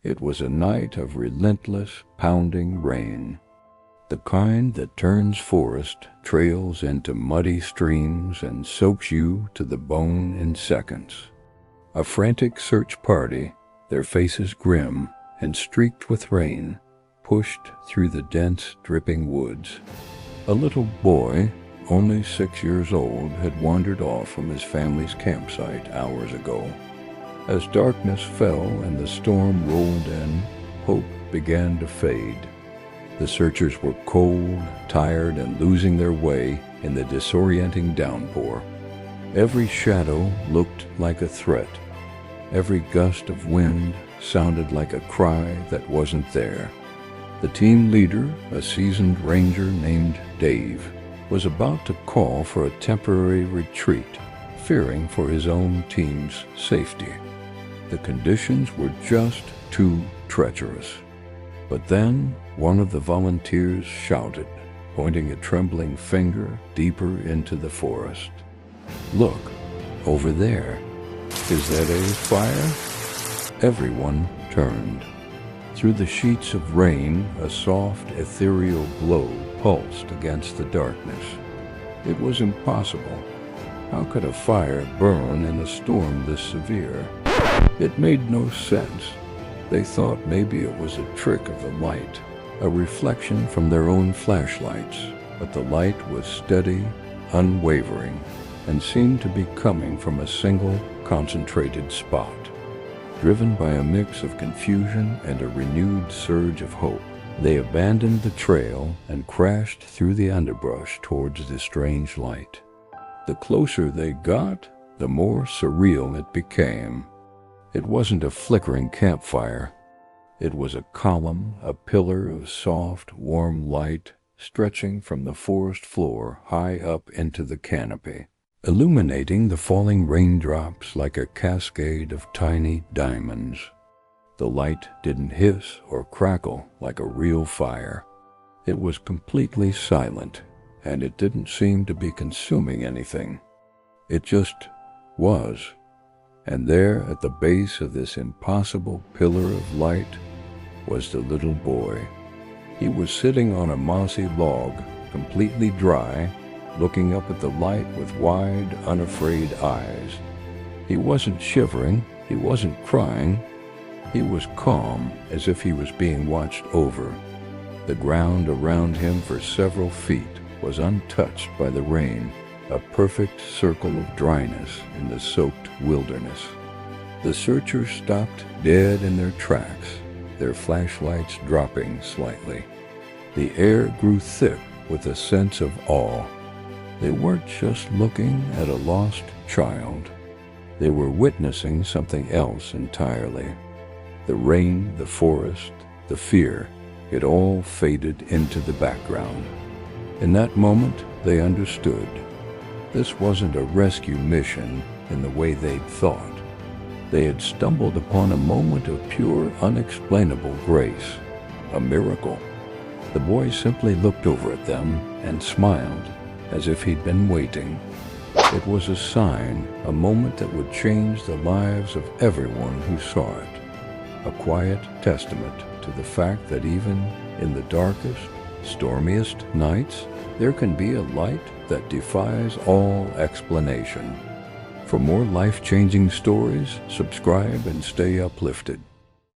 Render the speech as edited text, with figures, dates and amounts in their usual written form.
It was a night of relentless, pounding rain. The kind that turns forest trails into muddy streams and soaks you to the bone in seconds. A frantic search party, their faces grim and streaked with rain, pushed through the dense, dripping woods. A little boy, only 6 years old, had wandered off from his family's campsite hours ago. As darkness fell and the storm rolled in, hope began to fade. The searchers were cold, tired, and losing their way in the disorienting downpour. Every shadow looked like a threat. Every gust of wind sounded like a cry that wasn't there. The team leader, a seasoned ranger named Dave, was about to call for a temporary retreat, fearing for his own team's safety. The conditions were just too treacherous. But then one of the volunteers shouted, pointing a trembling finger deeper into the forest. "Look, over there. Is that a fire?" Everyone turned. Through the sheets of rain, a soft, ethereal glow pulsed against the darkness. It was impossible. How could a fire burn in a storm this severe? It made no sense. They thought maybe it was a trick of the light, a reflection from their own flashlights, but the light was steady, unwavering, and seemed to be coming from a single, concentrated spot. Driven by a mix of confusion and a renewed surge of hope, they abandoned the trail and crashed through the underbrush towards the strange light. The closer they got, the more surreal it became. It wasn't a flickering campfire. It was a column, a pillar of soft, warm light stretching from the forest floor high up into the canopy, illuminating the falling raindrops like a cascade of tiny diamonds. The light didn't hiss or crackle like a real fire. It was completely silent, and it didn't seem to be consuming anything. It just was. And there at the base of this impossible pillar of light was the little boy. He was sitting on a mossy log, completely dry, looking up at the light with wide, unafraid eyes. He wasn't shivering, he wasn't crying. He was calm, as if he was being watched over. The ground around him for several feet was untouched by the rain, a perfect circle of dryness in the soaked wilderness. The searchers stopped dead in their tracks, their flashlights dropping slightly. The air grew thick with a sense of awe. They weren't just looking at a lost child. They were witnessing something else entirely. The rain, the forest, the fear, it all faded into the background. In that moment, they understood. This wasn't a rescue mission in the way they'd thought. They had stumbled upon a moment of pure, unexplainable grace, a miracle. The boy simply looked over at them and smiled, as if he'd been waiting. It was a sign, a moment that would change the lives of everyone who saw it. A quiet testament to the fact that even in the darkest, stormiest nights, there can be a light that defies all explanation. For more life-changing stories, subscribe and stay uplifted.